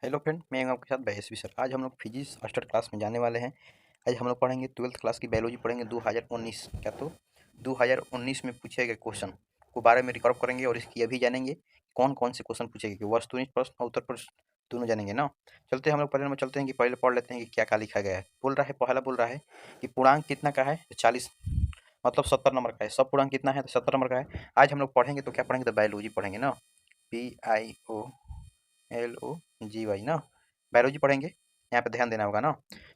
Hello friend, मैं हूं आपके साथ बहसवी सर। आज हम लोग फिजिक्स स्टार्ट क्लास में जाने वाले हैं। आज हम लोग पढ़ेंगे 12th क्लास की बायोलॉजी पढ़ेंगे 2019 क्या तो 2019 में पूछे गए क्वेश्चन को बारे में रिकॉर्ड करेंगे और इसकी अभी जानेंगे कौन कौन से क्वेश्चन पूछे गए, वस्तुनिष्ठ प्रश्न और उत्तर प्रश्न दोनों जानेंगे ना। चलते हैं हम लोग पहले नंबर चलते हैं कि पहले पढ़ लेते हैं कि क्या क्या लिखा गया है। बोल रहा है, पहला बोल रहा है कि पूर्णांक कितना का है, तो 40 मतलब 70 नंबर का है। सब पूर्णांक कितना है, तो 70 नंबर का है। आज हम लोग पढ़ेंगे तो क्या पढ़ेंगे, तो बायोलॉजी पढ़ेंगे ना। BIOLOGY ना, बायोलॉजी पढ़ेंगे। यहाँ पे ध्यान देना होगा ना।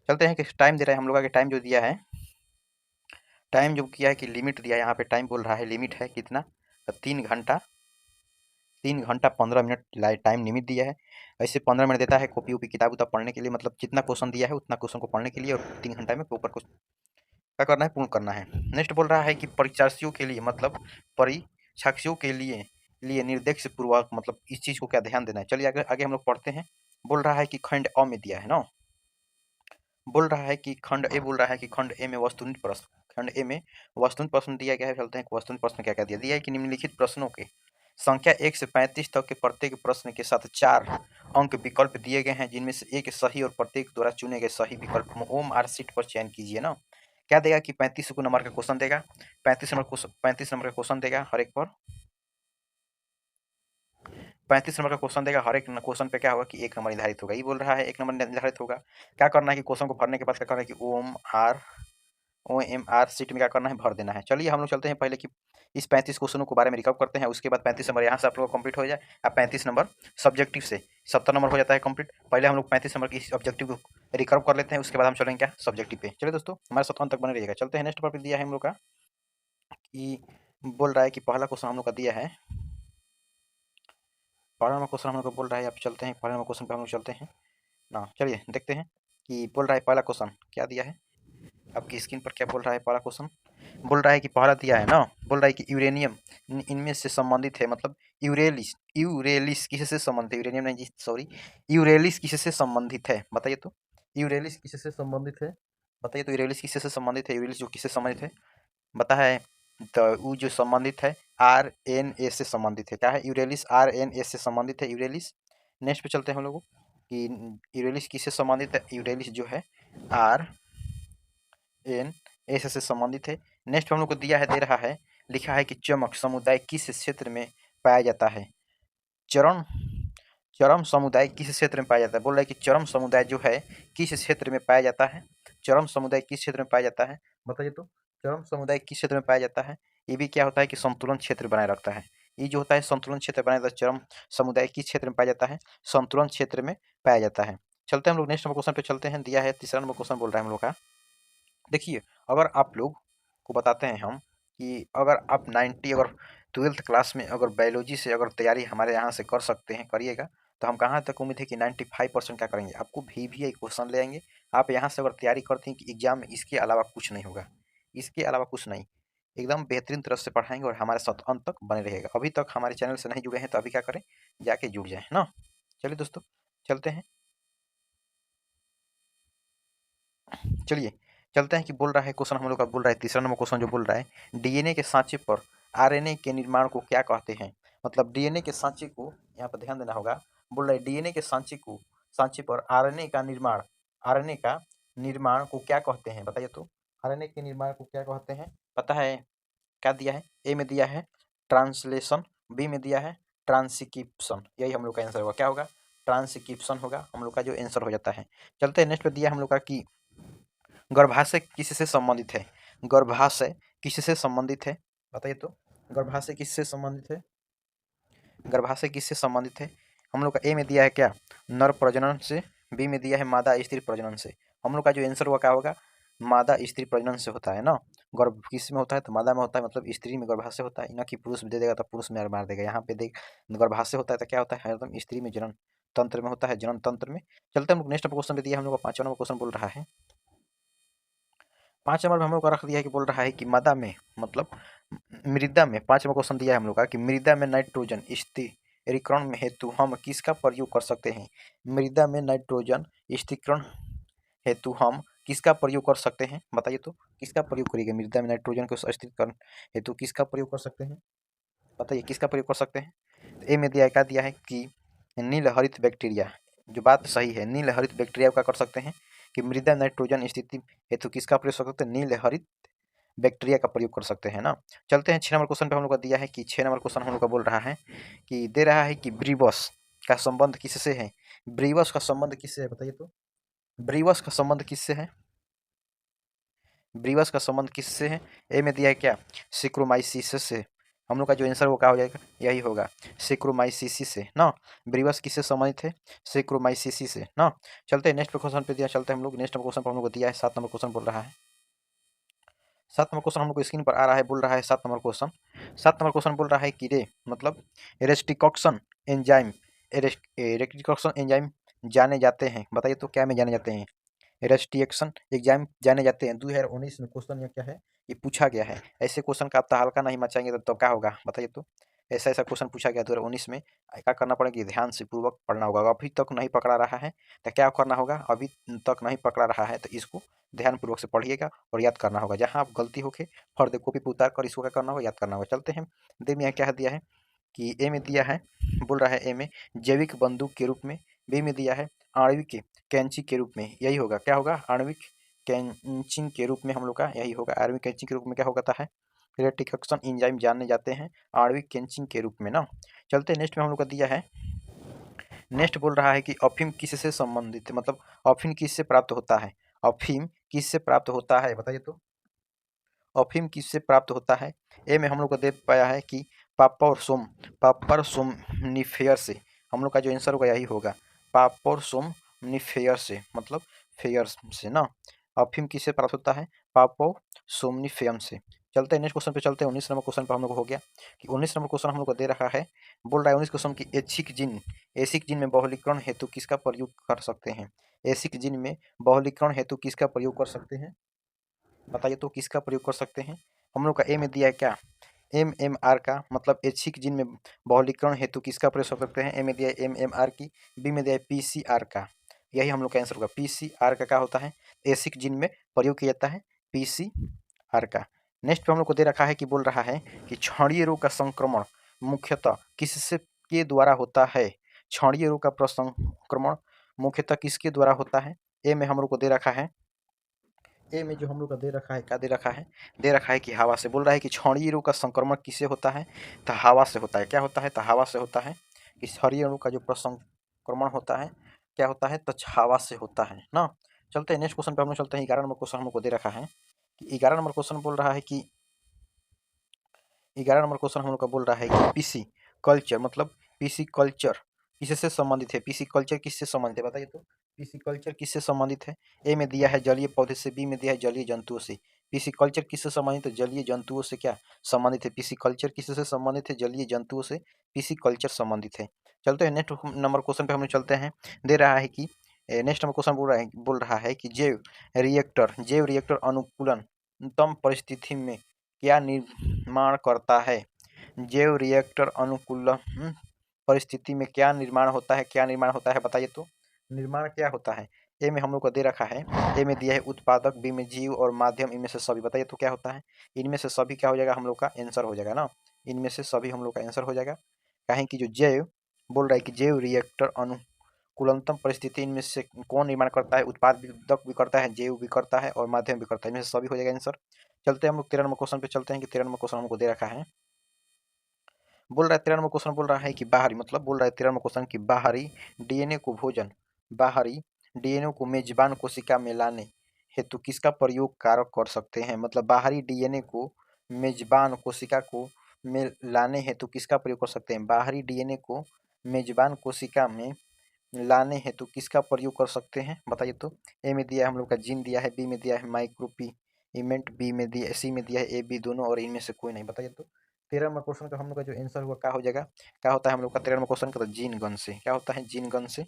चलते हैं कि टाइम दे रहा है हम लोग का, टाइम जो दिया है, टाइम जो किया है कि लिमिट दिया है। यहाँ पे टाइम बोल रहा है लिमिट है कितना, तो 3 घंटा 15 मिनट टाइम लिमिट दिया है। ऐसे 15 मिनट देता है कॉपी वॉपी किताब उताब पढ़ने के लिए, मतलब जितना क्वेश्चन दिया है उतना क्वेश्चन को पढ़ने के लिए, और 3 घंटा में ऊपर क्वेश्चन क्या करना है, पूर्ण करना है। नेक्स्ट बोल रहा है कि परीक्षार्थियों के लिए, मतलब परीक्षार्थियों के लिए निर्देश पूर्वक, मतलब इस चीज को क्या ध्यान देना है। चलिए आगे आगे हम लोग पढ़ते हैं। बोल रहा है कि खंड अ में दिया है ना, बोल रहा है कि खंड ए, बोल रहा है कि खंड ए में वस्तुनिष्ठ प्रश्न, खंड ए में वस्तुनिष्ठ प्रश्न दिया गया है। चलते हैं वस्तुनिष्ठ प्रश्न क्या क्या दिया है कि निम्नलिखित प्रश्नों के संख्या 1 से 35 तक के प्रत्येक प्रश्न के साथ 4 अंक विकल्प दिए गए हैं, जिनमें से एक सही और प्रत्येक द्वारा चुने गए सही विकल्प में OMR शीट पर चयन कीजिए ना। क्या देगा कि 35 नंबर का क्वेश्चन देगा, 35 नंबर का क्वेश्चन देगा हर एक पर, 35 नंबर का क्वेश्चन देगा। हर एक क्वेश्चन पे क्या होगा कि 1 नंबर निर्धारित होगा। ये बोल रहा है 1 नंबर निर्धारित होगा। क्या करना है कि क्वेश्चन को भरने के बाद क्या करना है कि OMR शीट में क्या करना है, भर देना है। चलिए हम लोग चलते हैं पहले कि इस 35 क्वेश्चनों के बारे में रिकॉर्ड करते हैं। उसके बाद 35 नंबर यहाँ से आप लोग कंप्लीट हो जाए। अब 35 नंबर सब्जेक्टिव से 70 नंबर हो जाता है कंप्लीट। पहले हम लोग 35 नंबर की ऑब्जेक्टिव को रिकॉर्ड कर लेते हैं, उसके बाद हम चलेंगे क्या सब्जेक्टिव पे। चलिए दोस्तों, हमारे 7 तक बने रहिएगा। चलते हैं नेक्स्ट टॉपिक दिया है हम लोग का कि बोल रहा है कि पहला क्वेश्चन हम लोग का दिया है, पहला नंबर क्वेश्चन हम लोग को बोल रहा है। आप चलते हैं पहले नंबर क्वेश्चन पे हम लोग चलते हैं ना। चलिए देखते हैं कि बोल रहा है पहला क्वेश्चन क्या दिया है। आपकी स्क्रीन पर क्या बोल रहा है पहला क्वेश्चन। बोल रहा है कि पहला दिया है ना, बोल रहा है कि यूरेनियम इनमें से संबंधित है, मतलब यूरेलिस यूरेलिस किससे संबंधित है, यूरेनियम नहीं जी, सॉरी, यूरेलिस किससे संबंधित है बताइए तो। यूरेलिस किससे संबंधित है बताइए तो, यूरेलिस किससे संबंधित है, यूरेलिस जो किससे संबंधित है बता है। तो वो जो संबंधित है RNA से संबंधित है। क्या है, यूरेलिस RNA से संबंधित है यूरेलिस। नेक्स्ट पे चलते हैं हम लोग कि यूरेलिस किससे संबंधित है, यूरेलिस जो है RNA से संबंधित है। नेक्स्ट हम लोग को दिया है, दे रहा है, लिखा है कि चमक समुदाय किस क्षेत्र में पाया जाता है। चरम चरम समुदाय किस क्षेत्र में पाया जाता है। बोल रहा है कि चरम समुदाय जो है किस क्षेत्र में पाया जाता है, चरम समुदाय किस क्षेत्र में पाया जाता है बताइए तो। चरम समुदाय किस क्षेत्र में पाया जाता है, ये भी क्या होता है कि संतुलन क्षेत्र बनाए रखता है। ये जो होता है संतुलन क्षेत्र बनाए रखता है। चरम समुदाय किस क्षेत्र में पाया जाता है, संतुलन क्षेत्र में पाया जाता है। चलते हैं हम लोग नेक्स्ट नंबर क्वेश्चन पे चलते हैं। दिया है तीसरा नंबर क्वेश्चन बोल रहा है हम लोग का, देखिए अगर आप लोग को बताते हैं हम कि अगर आप 90 अगर 12th क्लास में अगर बायोलॉजी से अगर तैयारी हमारे यहाँ से कर सकते हैं, करिएगा, तो हम कहाँ तक उम्मीद है कि 95% क्या करेंगे, आपको भी क्वेश्चन ले आएंगे। आप यहाँ से अगर तैयारी करते हैं कि एग्जाम में इसके अलावा कुछ नहीं होगा, इसके अलावा कुछ नहीं, एकदम बेहतरीन तरह से पढ़ाएंगे और हमारे साथ अंत तक बने रहेगा। अभी तक हमारे चैनल से नहीं जुड़े हैं तो अभी क्या करें, जाके जुड़ जाए ना। चलिए दोस्तों चलते हैं, चलिए चलते हैं कि बोल रहा है क्वेश्चन हम लोग का, बोल रहा है तीसरा नंबर क्वेश्चन जो बोल रहा है, डीएनए के सांचे पर आरएनए के निर्माण को क्या कहते हैं। मतलब डीएनए के सांचे को, यहाँ पर ध्यान देना होगा। बोल रहा है डीएनए के सांचे पर आरएनए का निर्माण, आरएनए का निर्माण को क्या कहते हैं बताइए तो। आरएनए के निर्माण को क्या कहते हैं पता है। क्या दिया है, ए में दिया है ट्रांसलेशन, बी में दिया है ट्रांसक्रिप्शन। यही हम लोग का आंसर होगा, क्या होगा, ट्रांसक्रिप्शन होगा हम लोग का जो आंसर हो जाता है। चलते हैं नेक्स्ट पे दिया हम लोग का कि गर्भाशय किससे संबंधित है, गर्भाशय किससे संबंधित है बताइए तो। गर्भाशय किससे संबंधित है, गर्भाशय किससे संबंधित है। हम लोग का ए में दिया है क्या, नर प्रजनन से, बी में दिया है मादा स्त्री प्रजनन से। हम लोग का जो आंसर हुआ क्या होगा, मादा स्त्री प्रजनन से होता है ना। गर्भ किस में होता है तो मादा में होता है, मतलब स्त्री में गर्भाशय होता है ना, कि पुरुष दे देगा तो पुरुष में मार देगा। यहाँ पे देख गर्भाशय होता है तो क्या होता है, एकदम स्त्री में जनन तंत्र में होता है, जनन तंत्र में। चलते हम लोग नेक्स्ट क्वेश्चन पे दिया हम लोग का 5वां नंबर क्वेश्चन बोल रहा है, 5 नंबर में हम लोग का रख दिया है कि बोल रहा है कि मृदा में, मतलब मृदा में, 5वां क्वेश्चन दिया है हम लोग का कि मृदा में नाइट्रोजन स्थिरीकरण में हेतु हम किसका प्रयोग कर सकते हैं। मृदा में नाइट्रोजन स्थिरीकरण हेतु हम किसका प्रयोग कर सकते हैं बताइए तो। किसका प्रयोग करिएगा, मृदा में नाइट्रोजन को स्थिरीकरण हेतु किसका प्रयोग कर सकते हैं बताइए, किसका प्रयोग कर सकते हैं। तो ए में दिया क्या दिया है कि नील हरित बैक्टीरिया, जो बात सही है, नील हरित बैक्टीरिया क्या कर सकते हैं कि मृदा नाइट्रोजन स्थिति हेतु किसका प्रयोग कर सकते हैं, नील हरित बैक्टीरिया का प्रयोग कर सकते हैं ना। चलते हैं 6 नंबर क्वेश्चन पे हम लोग का दिया है कि 6 नंबर क्वेश्चन हम लोग का बोल रहा है कि दे रहा है कि ब्रीवस का संबंध किससे है, ब्रीवस का संबंध किससे है बताइए तो, ब्रीवस का संबंध किससे है, ब्रीवस का संबंध किससे है, ए में दिया है क्या, सिक्रोमाइसिस से। हम लोग का जो आंसर वो क्या हो जाएगा, यही होगा सिक्रोमाइसिस से ना। ब्रीवस किससे संबंधित है, सिक्रोमाइसिस से ना। चलते हैं नेक्स्ट क्वेश्चन पे दिया, चलते हैं हम लोग नेक्स्ट क्वेश्चन पर हम लोग को दिया है 7 नंबर क्वेश्चन बोल रहा है। 7 नंबर क्वेश्चन हम लोग को स्क्रीन पर आ रहा है, बोल रहा है 7 नंबर क्वेश्चन। 7 नंबर क्वेश्चन बोल रहा है कि रे मतलब एरेस्टिकॉक्सन एंजाइम, एरेस्टिकॉक्सन एंजाइम जाने जाते हैं, बताइए तो क्या में जाने जाते हैं, रेस्ट्रिक्शन एग्जाम जाने जाते हैं। 2019 में क्वेश्चन ये क्या है, ये पूछा गया है। ऐसे क्वेश्चन का आप तो हल्का नहीं मचाएंगे तो क्या होगा बताइए तो। ऐसा ऐसा क्वेश्चन पूछा गया 2019 में, क्या करना पड़ेगा कि ध्यान से पूर्वक पढ़ना होगा। अभी तक नहीं पकड़ा रहा है तो क्या करना होगा, अभी तक नहीं पकड़ा रहा है तो इसको ध्यान पूर्वक से पढ़िएगा और याद करना होगा। जहाँ आप गलती होके फर्द कॉपी पर उतार कर इसको क्या करना होगा, याद करना होगा। चलते हैं, दे में क्या दिया है कि ए में दिया है, बोल रहा है ए में जैविक बंदूक के रूप में, बी में दिया है आणविक कैंची के रूप में, यही होगा क्या होगा, आणविक कैंचिंग के रूप में हम लोग का यही होगा। आणविक कैंचिंग के रूप में क्या होता है, रेटिकशन एंजाइम जाने जाते हैं आणविक कैंचिंग के रूप में ना। चलते हैं नेक्स्ट में हम लोग का दिया है, नेक्स्ट बोल रहा है कि अफीम किससे संबंधित है, मतलब अफीम किससे प्राप्त होता है, अफीम किससे प्राप्त होता है बताइए तो, अफीम किससे प्राप्त होता है। ए में हम लोग को दे पाया है कि पापर सोमनिफेयर से, हम लोग का जो आंसर होगा यही होगा पापर सोमनिफेयर से, मतलब फेयर से ना। अफीम किससे प्राप्त होता है, पापो सोमनिफेयम से। चलते हैं नेक्स्ट क्वेश्चन पे, चलते हैं 19 नंबर क्वेश्चन पे हम लोग हो गया कि 19 नंबर क्वेश्चन हम लोग को दे रखा है, बोल रहा है 19 क्वेश्चन की एसिक जिन में बहुलीकरण हेतु किसका प्रयोग कर सकते हैं, एसिक जिन में बहुलीकरण हेतु किसका प्रयोग कर सकते हैं, बताइए तो किसका प्रयोग कर सकते हैं। हम लोग का ए में दिया है क्या, MMR का, मतलब ऐच्छिक जीन में बहुलीकरण हेतु किसका प्रयोग कर सकते हैं, ए में दिया है MMR की, बी में दिया है PCR का, यही हम लोग का आंसर होगा। PCR का क्या होता है, ऐच्छिक जीन में प्रयोग किया जाता है PCR का। नेक्स्ट पे हम लोग को दे रखा है कि बोल रहा है कि क्षणीय रोग का संक्रमण मुख्यतः किससे के द्वारा होता है, क्षणीय रोग का प्रसंक्रमण मुख्यतः किसके द्वारा होता है। ए में हम लोग को दे रखा है, ए में जो हम लोग का दे रखा है, क्या दे रखा है, दे रखा है कि हवा से। बोल रहा है कि क्षणीय रोग का संक्रमण किससे होता है, तो हवा से होता है। क्या होता है, तो हवा से होता है कि क्षणीय रोग का जो प्रसंक्रमण होता है क्या होता है, तो हवा से होता है ना। चलते हैं नेक्स्ट क्वेश्चन पे हम लोग चलते हैं। 11 नंबर क्वेश्चन हम लोग को दे रखा है कि 11 नंबर क्वेश्चन बोल रहा है कि 11 नंबर क्वेश्चन हम लोग का बोल रहा है कि पीसी कल्चर, मतलब पीसी कल्चर किससे संबंधित है, पीसी कल्चर किससे संबंधित है बताइए तो, पीसी कल्चर किससे संबंधित है। ए में दिया है जलीय पौधे से, बी में दिया है जलीय जंतुओं से। पीसी कल्चर किससे संबंधित है, जलीय जंतुओं से क्या संबंधित है, पीसी कल्चर किससे संबंधित है, जलीय जंतुओं से पीसी कल्चर संबंधित है। चलते हैं नेक्स्ट नंबर क्वेश्चन पे हम लोग चलते हैं। दे रहा है कि नेक्स्ट नंबर क्वेश्चन बोल रहा है कि जैव रिएक्टर अनुकूलतम परिस्थिति में क्या निर्माण करता है, जैव रिएक्टर अनुकूल परिस्थिति में क्या निर्माण होता है, क्या निर्माण होता है बताइए तो, निर्माण क्या होता है। ए में हम लोग को दे रखा है, ए में दिया है उत्पादक, बी में जीव और माध्यम, इनमें से सभी, बताइए तो क्या होता है। इनमें से सभी क्या हो जाएगा, हम लोग का आंसर हो जाएगा ना, इनमें से सभी हम लोग का आंसर हो जाएगा। कहें कि जो जैव बोल रहा है कि जैव रिएक्टर अनुकूलतम परिस्थिति, इनमें से कौन निर्माण करता है, उत्पादक भी करता है, जैव भी करता है और माध्यम भी करता है, इनमें से सभी हो जाएगा आंसर। चलते हैं हम लोग 13 नंबर क्वेश्चन पे चलते हैं कि 13 नंबर क्वेश्चन हमको दे रखा है, बोल रहा है 13 नंबर क्वेश्चन बोल रहा है कि बाहरी, मतलब बोल रहा है 13 नंबर क्वेश्चन की बाहरी डीएनए को भोजन, बाहरी डीएनए को मेजबान कोशिका में लाने हेतु किसका प्रयोग कारक कर सकते हैं, मतलब बाहरी डीएनए को मेजबान कोशिका को में लाने हेतु किसका प्रयोग कर सकते हैं, बाहरी डीएनए को मेजबान कोशिका में लाने हेतु किसका प्रयोग कर सकते हैं बताइए तो। ए में दिया है हम लोग का जीन दिया है, बी में दिया है माइक्रोपी इमेंट, बी में दिया, सी में दिया है ए बी दोनों, और इनमें से कोई नहीं, बताइए तो। 13 नंबर क्वेश्चन का हम लोग का जो आंसर हुआ क्या हो जाएगा, क्या होता है हम लोग का 13 नंबर क्वेश्चन का, तो जीन गन से, क्या होता है, जीन गन से।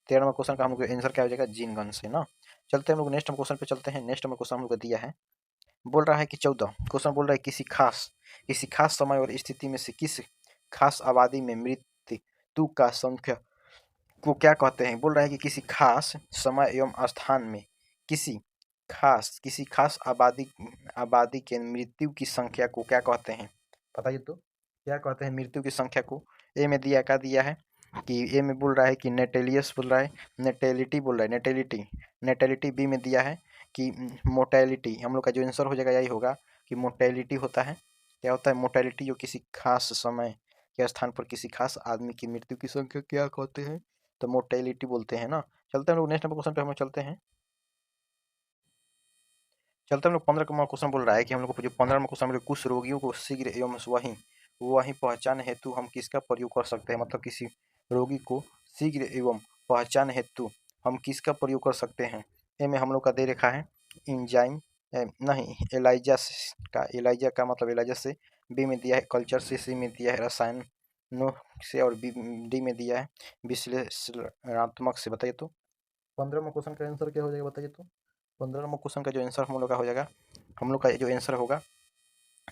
13 नंबर क्वेश्चन का हम लोग का आंसर क्या हो जाएगा, जीन गन से ना। चलते हैं हम लोग नेक्स्ट क्वेश्चन पे चलते हैं। नेक्स्ट नंबर क्वेश्चन हम लोग को दिया है, बोल रहा है कि 14 क्वेश्चन बोल रहा है किसी खास समय और स्थिति में से किस खास आबादी में मृत्यु का संख्या को क्या कहते हैं। बोल रहा है कि किसी खास समय एवं स्थान में किसी खास आबादी आबादी के मृत्यु की संख्या को क्या कहते हैं बताइए तो, क्या कहते हैं मृत्यु की संख्या को। ए में दिया क्या दिया है, कि ए में बोल रहा है कि नेटेलियस बोल रहा है, नेटेलिटी बोल रहा है, नेटेलिटी नेटेलिटी। बी में दिया है कि मोटेलिटी। हम लोग का जो आंसर हो जाएगा यही होगा कि मोटेलिटी होता है। क्या होता है मोटेलिटी? जो किसी खास समय या स्थान पर किसी खास आदमी की मृत्यु की संख्या क्या कहते हैं, तो मोटेलिटी बोलते हैं ना। चलते हैं हम लोग नेक्स्ट नंबर क्वेश्चन पे, हम लोग चलते हैं। चलते हम लोग 15 नंबर क्वेश्चन बोल रहा है कि हम लोग को जो 15 नंबर क्वेश्चन में कुछ रोगियों को शीघ्र एवं वहीं वहीं पहचान हेतु हम किसका प्रयोग कर सकते हैं? मतलब किसी रोगी को शीघ्र एवं पहचान हेतु हम किसका प्रयोग कर सकते हैं? ए में हम लोग का दे रखा है इंजाइम, नहीं एलाइजा का, एलाइजा का मतलब एलाइजा से। बी में दिया है कल्चर से, सी में दिया है रसायनों से, और डी में दिया है विश्लेषणात्मक से। बताइए तो 15 नंबर क्वेश्चन का आंसर क्या हो जाएगा? बताइए तो 15 नंबर क्वेश्चन का जो आंसर हम लोग का हो जाएगा, हम लोग का जो आंसर होगा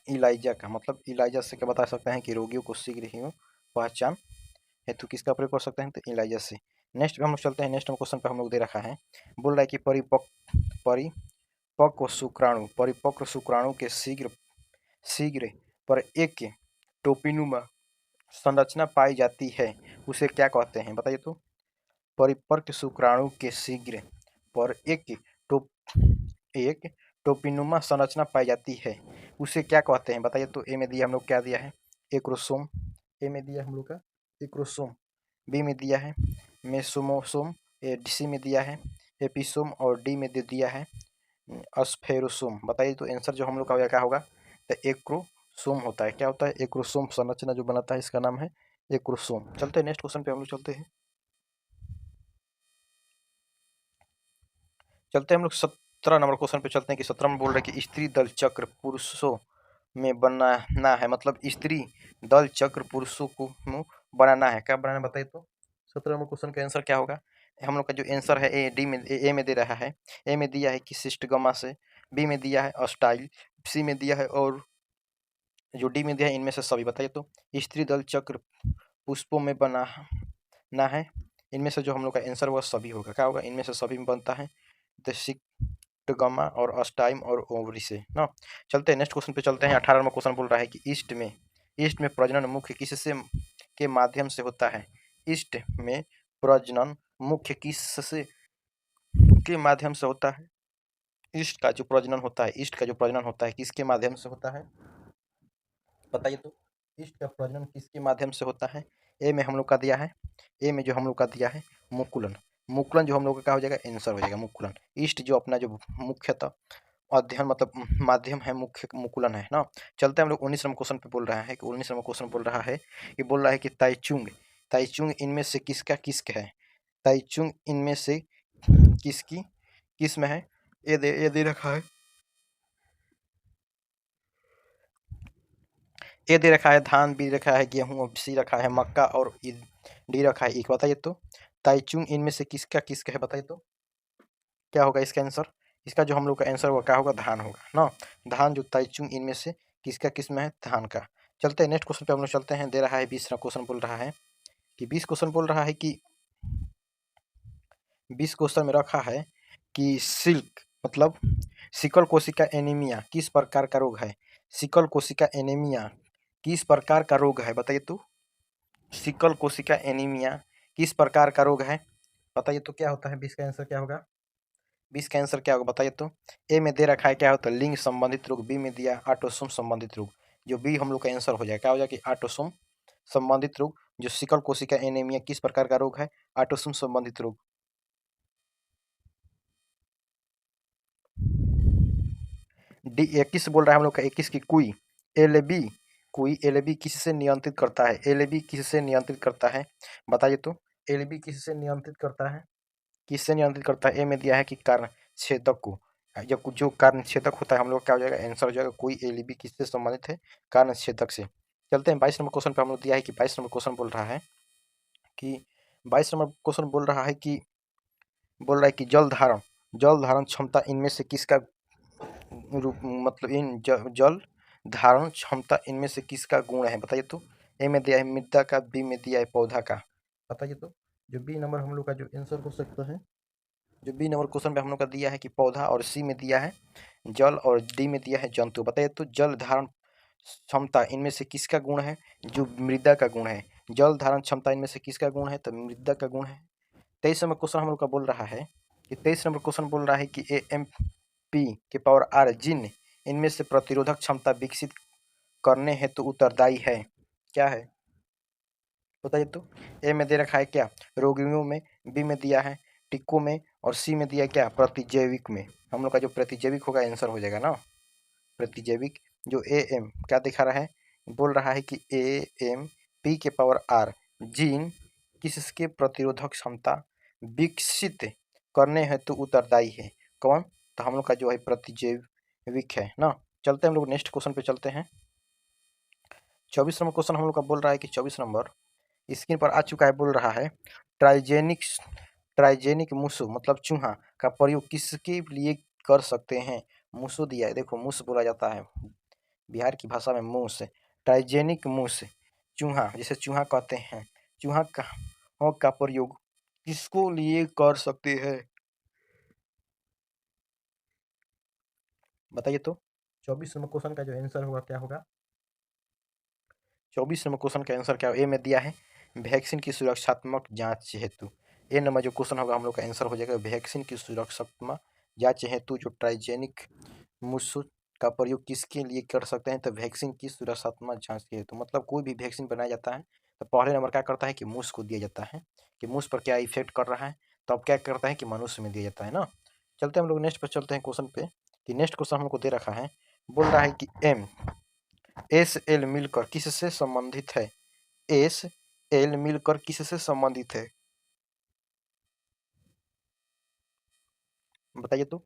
इलाइजा का। मतलब इलाइजा से क्या बता सकते हैं कि रोगियों को शीघ्र ही पहचान हेतु किसका प्रयोग कर सकते हैं? तो इलाइजा से। नेक्स्ट पे हम लोग चलते हैं। नेक्स्ट क्वेश्चन पे हम लोग दे रखा है, बोल रहा है कि परिपक्व शुक्राणु के शीघ्र शीघ्र पर एक टोपीनुमा संरचना पाई जाती है, उसे क्या कहते हैं? बताइए तो परिपक्व शुक्राणु के शीघ्र पर एक टोपीनुमा संरचना पाई जाती है, उसे क्या कहते हैं? बताइए तो। ए में दिया हम लोग क्या दिया है? एक्रोसोम। ए में दिया हम लोग का एक्रोसोम। बी में दिया है मेसोमोसोम। सी में दिया है एपिसोम, और डी में दे दिया है अस्फेरोसोम। बताइए तो आंसर जो हम लोग का क्या होगा? तो एक्रोसोम होता है। क्या होता है? एक्रोसोम संरचना जो बनाता है इसका नाम है एक्रोसोम। चलते हैं नेक्स्ट क्वेश्चन पे हम लोग चलते हैं। हम लोग 17 नंबर क्वेश्चन पे चलते हैं कि 17 में बोल रहे हैं कि स्त्री दल चक्र पुरुषों में बनाना है। मतलब स्त्री दल चक्र पुरुषों को बनाना है। क्या बनाना है? बताइए तो 17 नंबर क्वेश्चन का आंसर क्या होगा? हम लोग का जो आंसर है ए में दे रहा है। ए में दिया है कि सिस्टगमा से, बी में दिया है अस्टाइल, सी में दिया है, और जो डी में दिया है इनमें से सभी। बताइए तो स्त्री दल चक्र पुष्पों में बनाना है, इनमें से जो हम लोग का आंसर हुआ सभी होगा। क्या होगा? इनमें से सभी में बनता है तो सिक्टगमा और अस्टाइम और ओवरी से ना। चलते हैं नेक्स्ट क्वेश्चन पे चलते हैं। 18 नंबर क्वेश्चन बोल रहा है कि ईस्ट में प्रजनन मुख्य किससे के माध्यम से होता है? ईस्ट में प्रजनन मुख्य किससे के माध्यम से होता है? ईस्ट का जो प्रजनन होता है, ईस्ट का जो प्रजनन होता है किसके माध्यम से होता है? बताइए तो ईस्ट का प्रजनन किसके माध्यम से होता है? ए में हम लोग का दिया है, ए में जो हम लोग का दिया है मुकुलन। मुकुलन जो हम लोग का क्या हो जाएगा? आंसर हो जाएगा मुकुलन। ईस्ट जो अपना जो मुख्यतः अध्ययन मतलब माध्यम है, मुख्य मुकुलन है ना। चलते हैं हम लोग 19 नंबर क्वेश्चन पे। बोल रहा है कि 19 नंबर क्वेश्चन बोल रहा है कि ताइचुंग ताइचुंग इनमें से किसका किस्क है? ताइचुंग इनमें से किसकी किस्म है? ये दे रखा है, ए दे रखा है धान, बी रखा है गेहूं, सी रखा है मक्का, और डी रखा है ईख। बताइए तो ताइचुंग इनमें से किसका किस्क है? बताइए तो क्या होगा इसका आंसर? इसका जो हम लोग का आंसर होगा क्या होगा? धान होगा ना। धान जो ताइचुंग इनमें से किसका किस्म है? धान का। चलते हैं नेक्स्ट क्वेश्चन पे हम लोग चलते हैं। दे रहा है 20 क्वेश्चन बोल रहा है कि 20 क्वेश्चन बोल रहा है कि 20 क्वेश्चन में रखा है कि सिल्क मतलब सिकल कोशिका एनीमिया किस प्रकार का रोग है? सिकल कोशिका एनीमिया किस प्रकार का रोग है? बताइए तो सिकल कोशिका एनीमिया किस प्रकार का रोग है? बताइए तो क्या होता है? 20 का आंसर क्या होगा? 20 का आंसर क्या होगा? बताइए तो। ए में दे रखा है क्या होता है? लिंग संबंधित रोग। बी में दिया ऑटोसोम संबंधित रोग। जो बी हम लोग का आंसर हो जाएगा क्या हो जाएगा कि ऑटोसोम संबंधित रोग। जो सिकल कोशिका एनीमिया किस प्रकार का रोग है? ऑटोसोम संबंधित रोग। डी 21 बोल रहा है हम लोग का 21 की कुई एलबी। कुई एलबी किससे नियंत्रित करता है? एलबी किससे नियंत्रित करता है? बताइए तो एलबी किससे नियंत्रित करता है? किससे नियंत्रित करता है? ए में दिया है कि कारण छेदक को। जब जो कारण छेदक होता है हम लोग क्या हो जाएगा? आंसर हो जाएगा कोई एलबी किससे संबंधित है? कारण छेदक से। चलते हैं 22 नंबर क्वेश्चन पे। हम लोग दिया है कि 22 नंबर क्वेश्चन बोल रहा है कि 22 नंबर क्वेश्चन बोल रहा है कि जल धारण क्षमता इनमें से किसका रूप मतलब जल धारण क्षमता इनमें से किसका गुण है? बताइए तो। ए में दिया है मृदा का, बी में दिया है पौधा का। बताइए तो जो बी नंबर हम लोग का जो आंसर हो सकता है, जो बी नंबर क्वेश्चन पे हम लोग का दिया है कि पौधा, और सी में दिया है जल, और डी में दिया है जंतु। बताइए तो जल धारण क्षमता इनमें से किसका गुण है? जो मृदा का गुण है। जल धारण क्षमता इनमें से किसका गुण है? तो मृदा का गुण है। 23 नंबर क्वेश्चन हम लोग का बोल रहा है कि 23 नंबर क्वेश्चन बोल रहा है कि AMP के पावर R जिन इनमें से प्रतिरोधक क्षमता विकसित करने हेतु उत्तरदायी है। क्या है बताइए तो? ए में दे रखा है क्या? रोगियों में, बी में दिया है टिक्कों में, और सी में दिया क्या? प्रतिजैविक में। हम लोग का जो प्रतिजैविक होगा आंसर हो जाएगा ना प्रतिजैविक। जो AM क्या दिखा रहा है? बोल रहा है कि AMP के पावर R जीन किसके प्रतिरोधक क्षमता विकसित करने हेतु उत्तरदायी है। कौन? तो हम लोग का जो है प्रतिजैविक है ना। चलते हम लोग नेक्स्ट क्वेश्चन पे चलते हैं। 24 नंबर क्वेश्चन हम लोग का बोल रहा है कि 24 नंबर स्क्रीन पर आ चुका है। बोल रहा है ट्राइजेनिक मूसो मतलब चूहा का प्रयोग किसके लिए कर सकते हैं? मूसो दिया है, देखो मूस बोला जाता है बिहार की भाषा में मूस। ट्राइजेनिक मूस चूहा जिसे चूहा कहते हैं, चूहा का प्रयोग किसको लिए कर सकते हैं बताइए तो? 24 नंबर क्वेश्चन का जो आंसर होगा क्या होगा? 24 नंबर क्वेश्चन का आंसर क्या? ए में दिया है वैक्सीन की सुरक्षात्मक जांच हेतु। ए नंबर जो क्वेश्चन होगा हम लोग का आंसर हो जाएगा वैक्सीन की सुरक्षात्मक जांच हेतु जो ट्राइजेनिक मूसो का प्रयोग किसके लिए कर सकते हैं? तो वैक्सीन की सुरक्षात्मक जांच के हेतु। मतलब कोई भी वैक्सीन बनाया जाता है तो पहले नंबर क्या करता है कि मूस को दिया जाता है कि मूस पर क्या इफेक्ट कर रहा है, तो अब क्या करता है कि मनुष्य में दिया जाता है ना। चलते हम लोग नेक्स्ट पर चलते हैं क्वेश्चन पे कि नेक्स्ट क्वेश्चन हमको दे रखा है। बोल रहा है कि MSL मिलकर किससे संबंधित है? SL मिलकर किससे संबंधित है बताइए तो?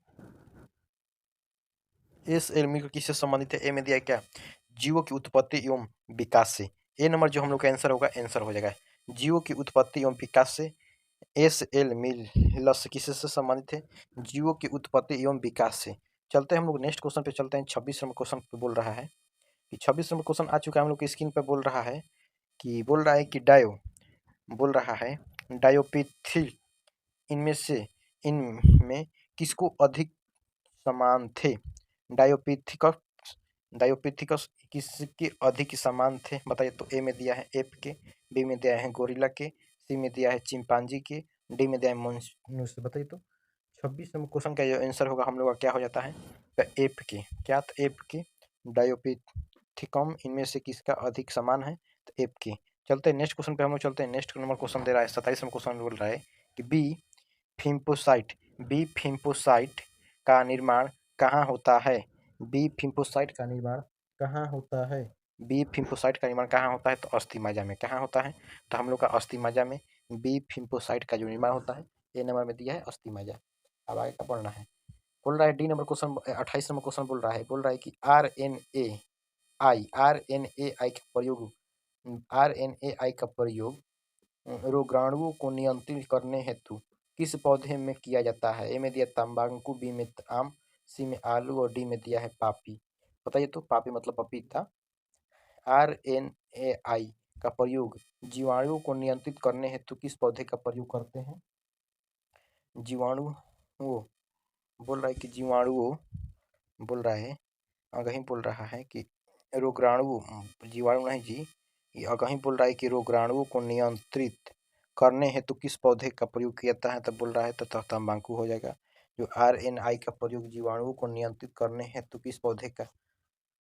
SL मिलकर किससे संबंधित है? ए में दिया क्या? जीवों की उत्पत्ति एवं विकास से। ए नंबर जो हम लोग का आंसर होगा आंसर हो जाएगा जीवों की उत्पत्ति एवं विकास से। SL मिलस किससे संबंधित है? जीवों की उत्पत्ति एवं विकास से। चलते हैं हम लोग नेक्स्ट क्वेश्चन पे चलते हैं। 26 नंबर क्वेश्चन पे बोल रहा है कि 26 नंबर क्वेश्चन आ चुका है हम लोग की स्क्रीन पे। बोल रहा है कि बोल रहा है डायोपिथिल इनमें से इनमें किसको अधिक समान थे? डायोपिथिकस डायोपिथिकस किसके अधिक समान थे बताइए तो? ए में दिया है एप के, बी में दिया है गोरिल्ला के, सी में दिया है चिंपांजी के, डी में दिया है मनुष्य। बताइए तो 26 नंबर क्वेश्चन का जो आंसर होगा हम लोग का क्या हो जाता है? तो एप के। क्या? तो एप के डायोपिथिकम इनमें से किसका अधिक समान है? तो एप के। चलते हैं नेक्स्ट क्वेश्चन पे हम लोग चलते हैं। नेक्स्ट नंबर क्वेश्चन दे रहा है 27 नंबर क्वेश्चन बोल रहा है कि बी फिम्पोसाइट का निर्माण कहाँ होता है? बी फिम्पोसाइट का निर्माण कहाँ होता है? बी फिम्पोसाइट का निर्माण कहाँ होता है? तो अस्थि मज्जा में। कहाँ होता है? तो हम लोग का अस्थि मज्जा में बी फिम्पोसाइट का जो निर्माण होता है। ए नंबर में दिया है अस्थि मज्जा। अब आगे का पढ़ना है। बोल रहा है D number question 28 number question बोल रहा है कि आर एन ए आई का प्रयोग रोगाणुओं को नियंत्रित करने हेतु किस पौधे में किया जाता है? ए में दिया तंबाकू, बी में आम, सी में आलू और डी में दिया है पापी। बताइए तो? पापी मतलब पपीता। RNAi का प्रयोग जीवाणुओं को नियंत्रित करने हेतु किस पौधे का प्रयोग करते हैं? जीवाणु वो बोल रहा है कि जीवाणुओं बोल रहा है अगही बोल रहा है कि रोगाणु जीवाणु नहीं जी, ये अगही बोल रहा है कि रोगाणुओं को नियंत्रित करने हेतु किस पौधे का प्रयोग किया जाता है? तो बोल रहा है तो तंबाकू हो जाएगा। जो RNAi का प्रयोग जीवाणुओं को नियंत्रित करने हेतु किस पौधे का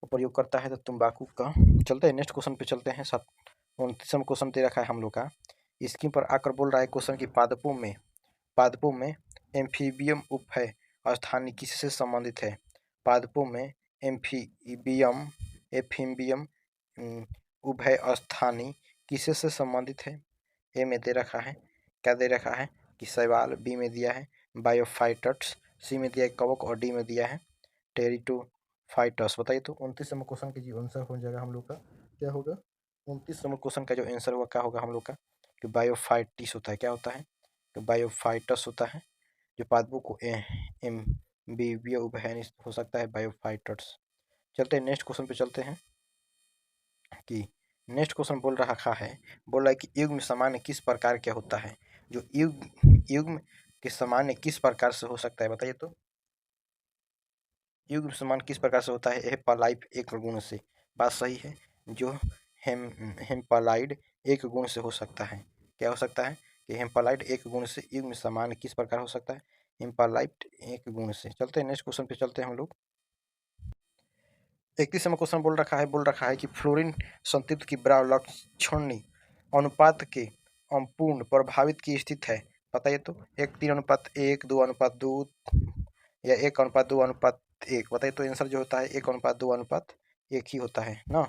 प्रयोग करता है? तो तंबाकू का। चलते हैं नेक्स्ट क्वेश्चन पे चलते हैं। 29वां क्वेश्चन दे रखा है हम लोग का। स्क्रीन पर आकर बोल रहा है क्वेश्चन की पादपों में एम्फीबियम उभय स्थानीय किससे संबंधित है? पादपों में एम्फीबियम एम्फीबियम उभय स्थानीय किससे संबंधित है? ए में दे रखा है क्या? दे रखा है कि शैवाल, बी में दिया है बायोफाइटस, सी में दिया है कवक और डी में दिया है टेरिटोफाइटस। बताइए तो 29 नंबर क्वेश्चन की जो आंसर हो जाएगा हम लोग का क्या होगा? 29 नंबर क्वेश्चन का जो आंसर होगा क्या होगा हम लोग का कि बायोफाइटिस होता है। क्या होता है? तो बायोफाइटस होता है जो पादपों को एम्फीबियम उभयनिष्ठ हो सकता है बायोफाइटस। चलते हैं नेक्स्ट क्वेश्चन पे चलते हैं कि नेक्स्ट क्वेश्चन बोल रहा है कि युग्म सामान्य किस प्रकार के होता है? जो युग्म के सामान्य किस प्रकार से हो सकता है? बताइए तो? युग्म समान किस प्रकार से होता है? हेप्पलाइड एक गुण से। बात सही है। जो हेम्पलाइड एक गुण से हो सकता है। क्या हो सकता है कि हेम्पालाइट एक गुण से युग्म समान किस प्रकार हो सकता है? हेम्पालाइट एक गुण से। चलते हैं नेक्स्ट क्वेश्चन पे चलते हैं हम लोग। 31वां क्वेश्चन बोल रखा है कि फ्लोरीन संतृप्त की ब्राउलक्षणी अनुपात के अपूर्ण प्रभावित की स्थिति है। बताइए तो, 1:3:1, 2:2 या 1:2:1। बताइए तो आंसर जो होता है 1:2:1 ही होता है ना।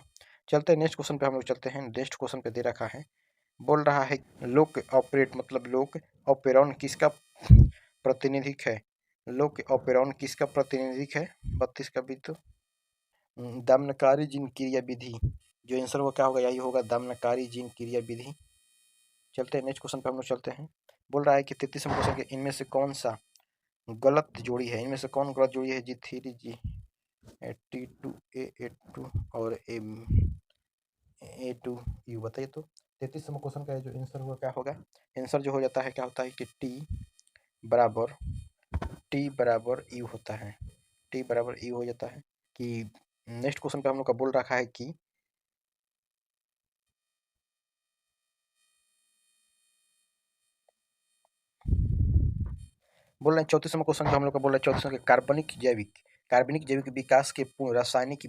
चलते हैं नेक्स्ट क्वेश्चन पे हम लोग चलते हैं। नेक्स्ट क्वेश्चन पे दे रखा है, बोल रहा है लोक ऑपरेट मतलब लोक ऑपेरॉन किसका प्रतिनिधिक है? लोक ऑपेरॉन किसका प्रतिनिधिक है? 32 का भी तो दमनकारी जीन क्रिया विधि, जो आंसर वो क्या होगा? यही होगा, दमनकारी जीन क्रिया विधि। चलते हैं नेक्स्ट क्वेश्चन पे हम लोग चलते हैं। बोल रहा है कि 33वां क्वेश्चन के इनमें से कौन सा गलत जोड़ी है? इनमें से कौन गलत जोड़ी है? G3G T2A8 और A2U। बताइए तो 33वां क्वेश्चन का जो आंसर होगा क्या होगा? आंसर जो हो जाता है क्या होता है कि बराबर T बराबर U होता है। T बराबर U हो जाता है। कि नेक्स्ट क्वेश्चन पे हम लोग का बोल रखा है कि बोल रहे हैं 34वां क्वेश्चन जो हम लोग का बोल रहे हैं 34वां के कार्बनिक जैविक विकास के पूर्ण रासायनिक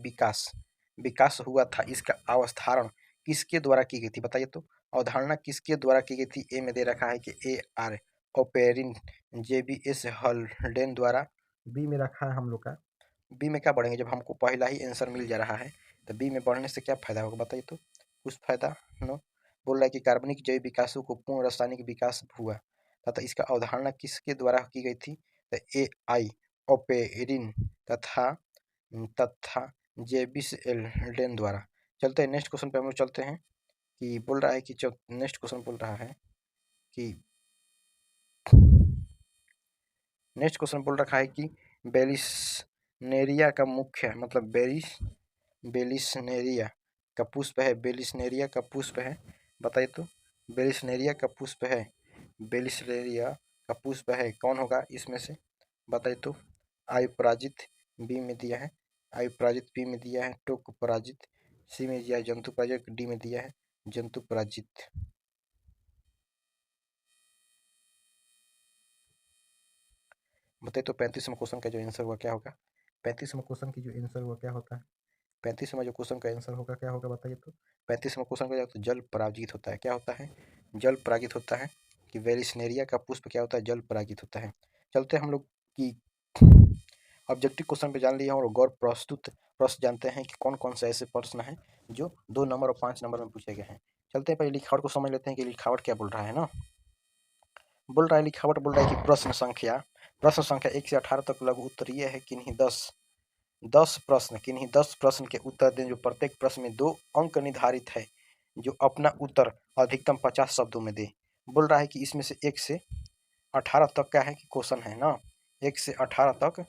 विकास हुआ था, इसका अवधारण किसके द्वारा की गई थी? बताइए तो, अवधारणा किसके द्वारा की गई थी? ए में दे रखा है कि AR ओपेरिन, JBS हल्डेन द्वारा। बी में रखा है हम लोग का, बी में क्या पढ़ेंगे जब हमको पहला ही आंसर मिल जा रहा है, तो बी में पढ़ने से क्या फायदा होगा? बताइए तो, कुछ फायदा नो। बोल रहा है कि कार्बनिक जैविक विकासों को पूर्ण रासायनिक विकास हुआ तथा इसका अवधारणा किसके द्वारा की गई थी? तो AI ओपेरिन तथा तथा जेबिस एल्डेन द्वारा। चलते हैं नेक्स्ट क्वेश्चन पे हम लोग चलते हैं। कि बोल रहा है कि नेक्स्ट क्वेश्चन बोल रहा है कि नेक्स्ट क्वेश्चन बोल रखा है कि बेलिसनेरिया का मुख्य मतलब बेलिसनेरिया का पुष्प है। बेलिसनेरिया का पुष्प है। बताइए तो, बेलिसनेरिया का पुष्प है, बेलिसनेरिया का पुष्प है कौन होगा इसमें से? बताइए तो, आयुपराजित बी में दिया है, आयुपराजित बी में दिया है, टोक पराजित सी में दिया है, जंतु पराजित डी में दिया है, जंतु पराजित। बताइए तो 35वां क्वेश्चन का जो आंसर हुआ क्या होगा? 35वां क्वेश्चन की जो आंसर हुआ क्या होता है? 35वां जो क्वेश्चन का आंसर होगा क्या होगा? बताइए तो 35वां क्वेश्चन का तो जल परागित होता है। क्या होता है? जल परागित होता है। कि वेलिस्नेरिया का पुष्प क्या होता है? जल परागित होता है। चलते हैं हम लोग की ऑब्जेक्टिव क्वेश्चन पे जान लिया और गौर प्रस्तुत प्रश्न जानते हैं कि कौन कौन से ऐसे प्रश्न हैं जो 2 नंबर और 5 नंबर में पूछे गए हैं। चलते हैं पहले लिखावट को समझ लेते हैं कि लिखावट क्या बोल रहा है ना। बोल रहा है लिखावट बोल रहा है कि प्रश्न संख्या 1 से 18 तक लघु उत्तरीय है। किन्हीं 10 प्रश्न के उत्तर दें जो प्रत्येक प्रश्न में 2 अंक निर्धारित है, जो अपना उत्तर अधिकतम 50 शब्दों में दे। बोल रहा है कि इसमें से 1 से 18 तक क्या है कि क्वेश्चन है ना। 1 से 18 तक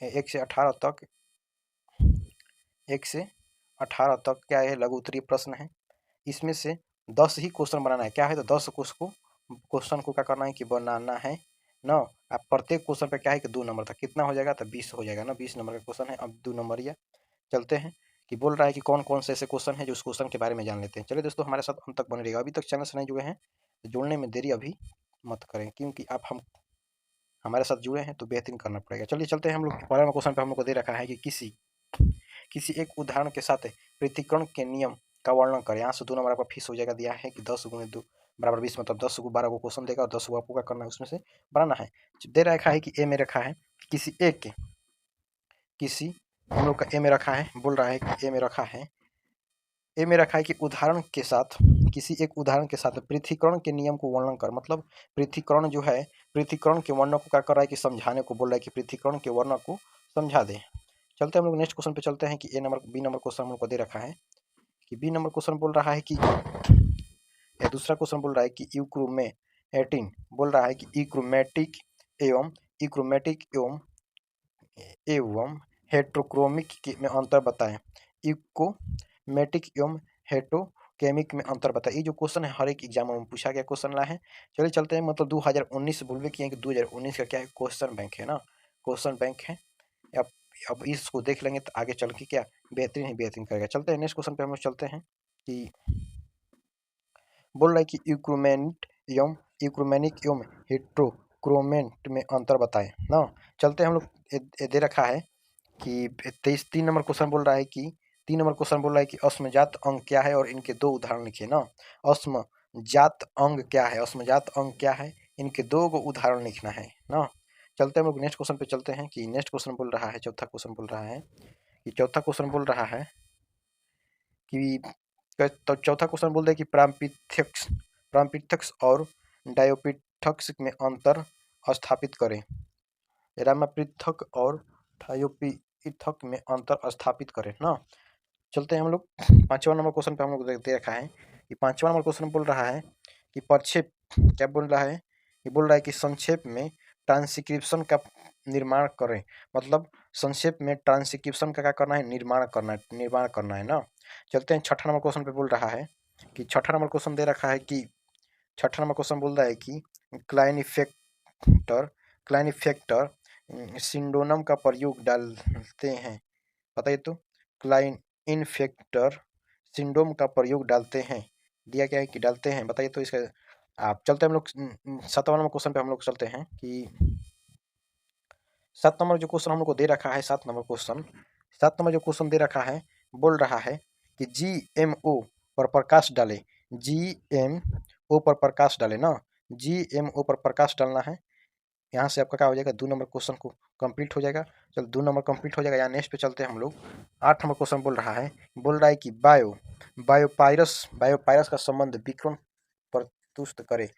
1 से 18 तक 1 से 18 तक क्या है? लघु उत्तरीय प्रश्न है। इसमें से 10 ही क्वेश्चन बनाना है। क्या है? तो 10 क्वेश्चन को क्या करना है कि बनाना है ना। अब प्रत्येक क्वेश्चन पे क्या है कि 2 नंबर तक कितना हो जाएगा? तो 20 हो जाएगा ना। 20 नंबर का क्वेश्चन है। अब 2 नंबर या चलते हैं कि बोल रहा है कि कौन कौन से ऐसे क्वेश्चन है जो उस क्वेश्चन के बारे में जान लेते हैं। चलिए दोस्तों हमारे साथ अंत तक बने रहिएगा। अभी तक चैनल से नहीं जुड़े हैं तो जुड़ने में देरी अभी मत करें, क्योंकि आप हमारे साथ जुड़े हैं तो बेहतरीन करना पड़ेगा। चलिए चलते हैं हम लोग। पहला क्वेश्चन पे हम लोग को दे रखा है कि किसी एक उदाहरण के साथ पृथक्करण के नियम का वर्णन करें। यहाँ से 2 नंबर आपका फिक्स हो जाएगा। दिया है कि 10 गुणे 2 बराबर 20 मतलब 10 को 12 को क्वेश्चन देगा और 10 को आपको क्या करना है उसमें से बनाना है। दे रखा है कि ए में रखा है किसी हम लोग का ए में रखा है। बोल रहा है कि ए में रखा है कि उदाहरण के साथ किसी एक उदाहरण के साथ पृथक्करण के नियम को वर्णन कर। मतलब पृथक्करण जो है, पृथक्करण के वर्णन को क्या कर रहा है कि समझाने को बोल रहा है कि पृथक्करण के वर्णन को समझा दे। चलते हम लोग नेक्स्ट क्वेश्चन पे चलते हैं कि बी नंबर क्वेश्चन हम लोग को दे रखा है कि बी नंबर क्वेश्चन बोल रहा है कि या दूसरा क्वेश्चन बोल रहा है कि यूक्रोमेटिन बोल रहा है कि इक्रोमेटिक एवं हेट्रोक्रोमिक में अंतर बताएं। इकोमेटिक एवं हेट्रोकेमिक में अंतर बताएं। ये जो क्वेश्चन है हर एक एग्जाम में पूछा गया क्वेश्चन ला है। चलिए चलते हैं। मतलब 2019 बोलवे किए कि 2019 का क्या है? क्वेश्चन बैंक है ना, क्वेश्चन बैंक है। अब अब इसको देख लेंगे तो आगे चल के क्या बेहतरीन ही बेहतरीन करेगा। चलते हैं नेक्स्ट क्वेश्चन पे हम लोग चलते हैं कि बोल रहा है कि यूक्रोमेनिक एवं हेट्रोक्रोमेट में अंतर बताएं ना। चलते हैं हम लोग, दे रखा है कि 3 नंबर क्वेश्चन बोल रहा है कि 3 नंबर क्वेश्चन बोल रहा है कि अस्मजात अंग क्या है और इनके 2 उदाहरण लिखिए ना। अस्मजात अंग क्या है, अस्मजात अंग क्या है, इनके 2 उदाहरण लिखना है ना। चलते हैं हम लोग नेक्स्ट क्वेश्चन पे चलते हैं कि नेक्स्ट क्वेश्चन बोल रहा है, चौथा क्वेश्चन बोल रहा है कि चौथा क्वेश्चन बोल रहा है कि तो चौथा क्वेश्चन बोल रहा है कि प्राम्पिथेक्स और डायोपिथेक्स में अंतर स्थापित करें। रामापृथक और डायोपिथक में अंतर स्थापित करें ना। चलते हैं हम लोग 5वां नंबर क्वेश्चन पे हम लोग दे रखा है कि 5वां नंबर क्वेश्चन बोल रहा है कि प्रक्षेप क्या बोल रहा है, ये बोल रहा है कि संक्षेप में ट्रांसक्रिप्शन का निर्माण करें। मतलब संक्षेप में ट्रांसक्रिप्शन का क्या करना है, निर्माण करना है ना। चलते हैं 6ठा नंबर क्वेश्चन पे बोल रहा है कि 6ठा नंबर क्वेश्चन दे रखा है कि 6ठा नंबर क्वेश्चन बोल रहा है कि क्लाइनफैक्टर सिंड्रोम का प्रयोग डालते हैं, बताइए तो। क्लाइनफैक्टर सिंड्रोम का प्रयोग डालते हैं, दिया क्या है कि डालते हैं, बताइए तो इसका। आप चलते हैं हम लोग 7वां नंबर क्वेश्चन पे हम लोग चलते हैं कि 7 नंबर जो क्वेश्चन हम लोग को दे रखा है, 7 नंबर जो क्वेश्चन दे रखा है बोल रहा है कि GMO पर प्रकाश डाले, GMO पर प्रकाश डाले ना, GMO पर प्रकाश डालना है। यहाँ से आपका क्या हो जाएगा, 2 नंबर क्वेश्चन को कंप्लीट हो जाएगा। चल 2 नंबर कंप्लीट हो जाएगा। यहाँ नेक्स्ट पे चलते हैं हम लोग। 8 नंबर क्वेश्चन बोल रहा है कि बायोपायरस का संबंध विकर्ण प्रस्तुत करे,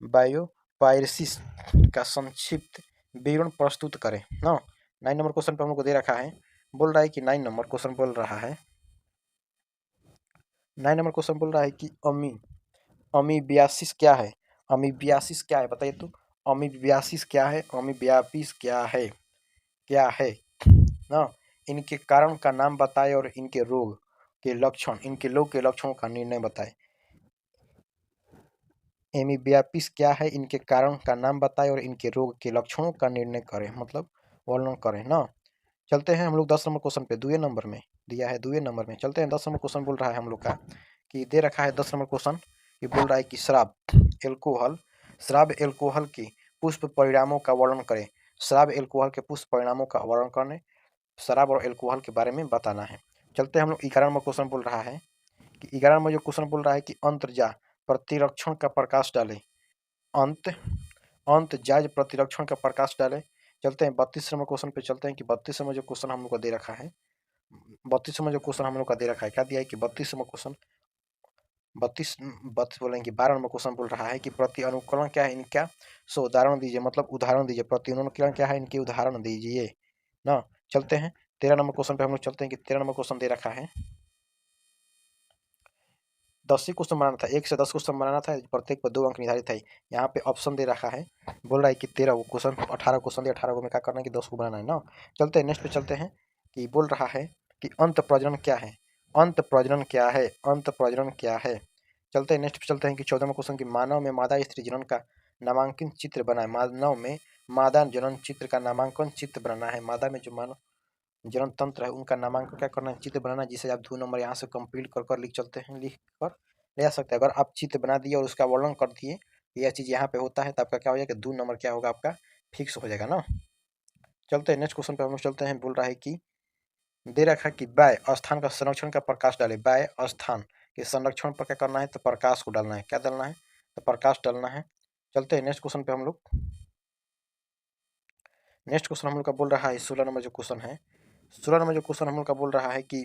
बायोपायरसिस का संक्षिप्त विवरण प्रस्तुत करें ना। 9 नंबर क्वेश्चन पे हम लोग को दे रखा है, बोल रहा है कि 9 नंबर क्वेश्चन बोल रहा है 9 नंबर क्वेश्चन बोल रहा है कि अमीबियासिस क्या है, अमीबियासिस क्या है, बताइए तो। अमीबियासिस क्या है, अमीबियासिस क्या है ना। इनके कारण का नाम बताए और इनके रोग के लक्षणों का निर्णय बताए। एमीबियासिस क्या है, इनके कारण का नाम बताए और इनके रोग के लक्षणों का निर्णय करें, मतलब वर्णन करें ना। चलते हैं हम लोग 10 नंबर क्वेश्चन पे, 2 नंबर में दिया है, 2 नंबर में चलते हैं। 10 नंबर क्वेश्चन बोल रहा है हम लोग का कि दे रखा है 10 नंबर क्वेश्चन, ये बोल रहा है कि शराब एल्कोहल के पुष्प परिणामों का वर्णन करें। शराब एल्कोहल के पुष्प परिणामों का वर्णन करने, शराब और एल्कोहल के बारे में बताना है। चलते हैं हम लोग 11 नंबर क्वेश्चन बोल रहा है कि 11 नंबर जो क्वेश्चन बोल रहा है कि अंतर्जा प्रतिरक्षण का प्रकाश डाले, अंतजाज प्रतिरक्षण का प्रकाश डाले। चलते हैं 32 नंबर क्वेश्चन पे चलते हैं कि 32 नंबर जो क्वेश्चन हम लोग का दे रखा है, 32 नंबर जो क्वेश्चन हम लोग का दे रखा है, क्या दिया है कि 32 नंबर क्वेश्चन 32 बोलेंगे कि 12 नंबर क्वेश्चन बोल रहा है कि प्रति अनुकरण क्या है इनका, सो उदाहरण दीजिए, मतलब उदाहरण दीजिए। प्रति अनुकरण क्या है, इनके उदाहरण दीजिए ना। चलते हैं 13 नंबर क्वेश्चन पे हम लोग चलते हैं कि 13 नंबर क्वेश्चन दे रखा है, 10 ही क्वेश्चन बनाना था, 1 से 10 क्वेश्चन बनाना था, प्रत्येक पर 2 अंक निर्धारित है। यहाँ पे ऑप्शन दे रखा है, बोल रहा है कि 13 क्वेश्चन 18 क्वेश्चन दे, 18 को में क्या करना है कि 10 को बनाना है ना। चलते हैं नेक्स्ट पे चलते हैं कि बोल रहा है कि अंत प्रजनन क्या है, अंत प्रजनन क्या है, अंत प्रजनन क्या है। चलते हैं नेक्स्ट पे चलते हैं कि 14वां क्वेश्चन कि मानव में मादा स्त्री जनन का नामांकन चित्र बनाए, मानव में मादा जनन चित्र का नामांकन चित्र बनाना है। मादा में जो मानव जनन तंत्र है उनका नामांकन क्या करना है, चित्र बनाना है, जिसे आप 2 नंबर यहाँ से कंप्लीट कर कर लिख चलते हैं, लिख कर ले आ सकते हैं। अगर आप चित्र बना दिए और उसका वर्णन कर दिए, यह चीज़ यहाँ पे होता है, तो आपका क्या हो जाएगा, 2 नंबर क्या होगा आपका फिक्स हो जाएगा ना। चलते हैं नेक्स्ट क्वेश्चन पे हम लोग चलते हैं। बोल रहा है कि दे रखा है कि बाय स्थान का संरक्षण का प्रकाश डाले, बाय स्थान के संरक्षण पर क्या करना है, तो प्रकाश को डालना है, क्या डालना है, तो प्रकाश डालना है। चलते हैं नेक्स्ट क्वेश्चन पे हम लोग। नेक्स्ट क्वेश्चन हम लोग का बोल रहा है 16 नंबर जो क्वेश्चन है, 16 नंबर जो क्वेश्चन हम लोग का बोल रहा है कि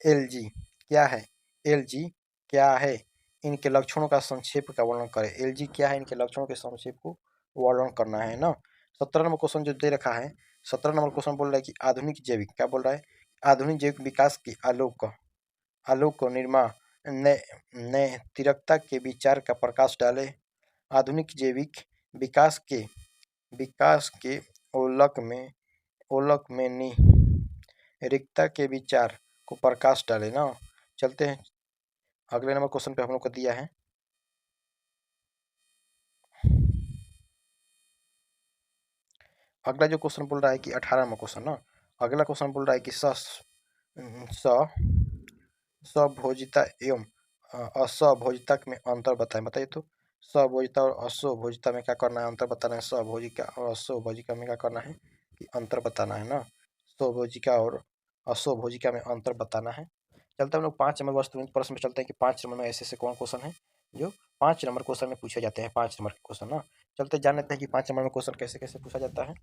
एलजी क्या है, एलजी क्या है, इनके लक्षणों का संक्षेप का वर्णन करें। एलजी क्या है, इनके लक्षणों के संक्षेप को वर्णन करना है ना। 17 नंबर क्वेश्चन जो दे रखा है, 17 नंबर क्वेश्चन बोल रहा है कि आधुनिक जैविक, क्या बोल रहा है, आधुनिक जैविक विकास की आलोक निर्माण ने तिरकता के विचार का प्रकाश डाले। आधुनिक जैविक विकास के ओलक में निरिकता के विचार को प्रकाश डाले ना। चलते हैं अगले नंबर क्वेश्चन पे हम लोग को दिया है, अगला जो क्वेश्चन बोल रहा है कि 18 नंबर क्वेश्चन ना, अगला क्वेश्चन बोल रहा है कि सभोजिता एवं असहभोजिता में अंतर बताएं। बताइए तो सहभोजिता और असहभोजिता में क्या करना है, अंतर बताना है। सहभोजिका और असहभोजिका में क्या करना है कि अंतर बताना है ना। सहभोजिका और असहभोजिका में अंतर बताना है। चलते हम लोग 5 नंबर वस्तुनिष्ठ प्रश्न में चलते हैं कि 5 नंबर में ऐसे ऐसे कौन क्वेश्चन है जो 5 नंबर क्वेश्चन में पूछे जाते हैं। 5 नंबर के क्वेश्चन ना चलते जान लेते हैं कि 5 नंबर में क्वेश्चन कैसे कैसे पूछा जाता है।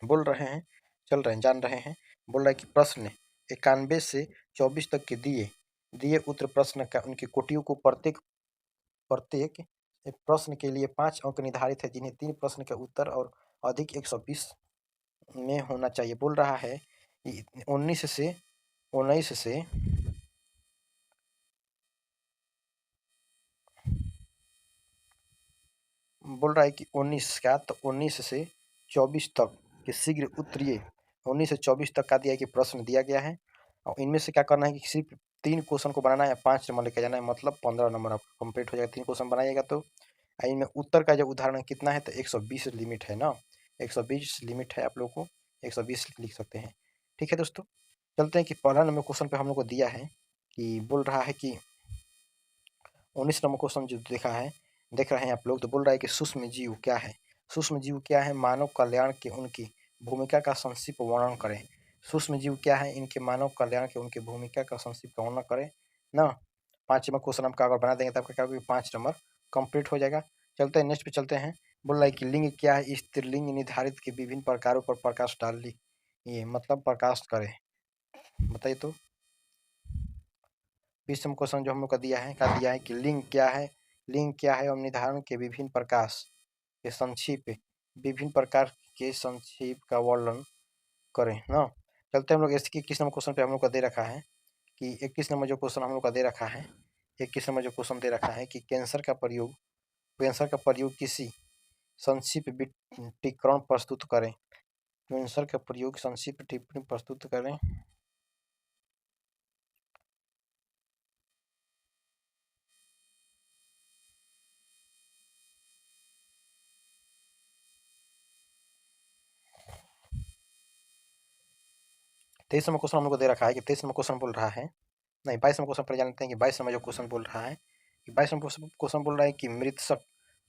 बोल रहे हैं, चल रहे हैं, जान रहे हैं। बोल रहा है कि प्रश्न 91 से 24 तक के दिए दिए उत्तर प्रश्न का उनकी कोटियों को प्रत्येक प्रत्येक एक प्रश्न के लिए 5 अंक निर्धारित है, जिन्हें 3 प्रश्न के उत्तर और अधिक 120 में होना चाहिए। बोल रहा है कि 19 से 19 से 24 तक के शीघ्र उत्तरीय 19 से 24 तक का दिया है कि प्रश्न दिया गया है और इनमें से क्या करना है कि सिर्फ 3 क्वेश्चन को बनाना है, 5 नंबर लेके जाना है, मतलब 15 नंबर आपको कंप्लीट हो जाएगा। 3 क्वेश्चन बनाइएगा तो इनमें उत्तर का जो उदाहरण कितना है तो 120 लिमिट है ना, 120 लिमिट है। आप लोग को 120 लिख सकते हैं। ठीक है दोस्तों, चलते हैं कि पहला नंबर क्वेश्चन पे हम लोग को दिया है कि बोल रहा है कि 19 नंबर क्वेश्चन जो देख रहे हैं आप लोग, तो बोल रहा है कि सूक्ष्म जीव क्या है। सूक्ष्म जीव क्या है, मानव कल्याण के उनकी भूमिका का संक्षिप्त वर्णन करें। सूक्ष्म जीव क्या है, इनके मानव कल्याण के उनकी भूमिका का संक्षिप्त वर्णन करें ना। 5 नंबर क्वेश्चन आपका अगर बना देंगे तो आपका क्या होगा, 5 नंबर कंप्लीट हो जाएगा। चलते हैं नेक्स्ट पे चलते हैं। बोल रहा है कि लिंग क्या है, स्त्रीलिंग निर्धारित के विभिन्न प्रकारों पर प्रकाश डाल ये मतलब प्रकाश करें। बताइए तो 20 नंबर क्वेश्चन जो हम लोग का दिया है, क्या दिया है कि लिंग क्या है, लिंग क्या है और निर्धारण के विभिन्न प्रकाश के संक्षिप्त विभिन्न प्रकार के संक्षिप्त का वर्णन करें ना। चलते हम लोग इसके 21 नंबर क्वेश्चन पे हम लोग का दे रखा है कि 21 नंबर जो क्वेश्चन हम लोग का दे रखा है, 21 नंबर जो क्वेश्चन दे रखा है कि कैंसर का प्रयोग किसी संक्षिप्त टिप्पणी प्रस्तुत करें। कैंसर का प्रयोग संक्षिप्त टिप्पणी प्रस्तुत करें। 23 नंबर क्वेश्चन हम लोग को दे रखा है कि 23 नंबर क्वेश्चन बोल रहा है, नहीं 22 नंबर क्वेश्चन पर जानते हैं कि 22 नंबर जो क्वेश्चन बोल रहा है कि 22 नंबर क्वेश्चन बोल रहा है कि मृतक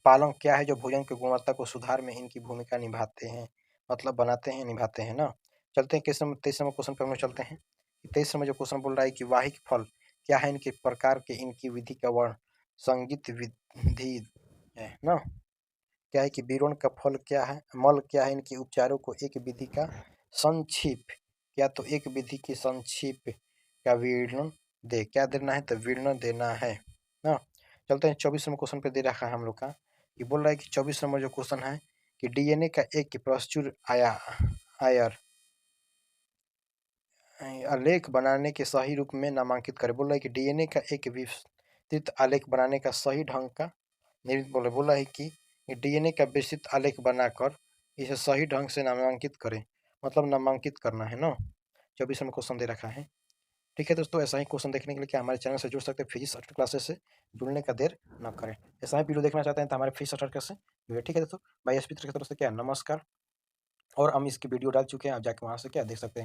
पालन क्या है जो भोजन की गुणवत्ता को सुधार में इनकी भूमिका निभाते हैं, मतलब बनाते हैं, निभाते हैं ना। चलते हैं 23 नंबर क्वेश्चन पर हम लोग चलते हैं। 23 नंबर जो क्वेश्चन बोल रहा है कि वाहिक फल क्या है, इनके प्रकार के इनकी विधि का वर्ण संगीत विधि है ना। क्या है कि विरोण का फल क्या है, मल क्या है, इनके उपचारों को एक विधि का संक्षिप्त या तो एक विधि की संक्षिप्त का विवरण दे। क्या देना है तो विवरण देना है ना। चलते हैं 24 नंबर क्वेश्चन पे दे रखा है हम लोग का कि बोल रहा है कि 24 नंबर जो क्वेश्चन है कि डीएनए का एक प्रचुर आयर आलेख बनाने के सही रूप में नामांकित करें। बोल रहा है कि डीएनए का एक विस्तृत आलेख बनाने का सही ढंग का बोला है कि डीएनए का विस्तृत आलेख बनाकर इसे सही ढंग से नामांकित करें, मतलब नामांकित करना है ना। 24 नंबर क्वेश्चन दे रखा है। ठीक है दोस्तों, ऐसा ही क्वेश्चन देखने के लिए क्या हमारे चैनल से जुड़ सकते हैं, फिजिक्स स्टार्टर क्लासेस से जुड़ने का देर न करें। ऐसा ही वीडियो देखना चाहते हैं तो हमारे फिजिक्स स्टार्टर क्लास से जुड़े। ठीक है दोस्तों, भाई एसपी की तरफ से क्या नमस्कार। और हम इसकी वीडियो डाल चुके हैं, आप जाके वहाँ से क्या देख सकते हैं।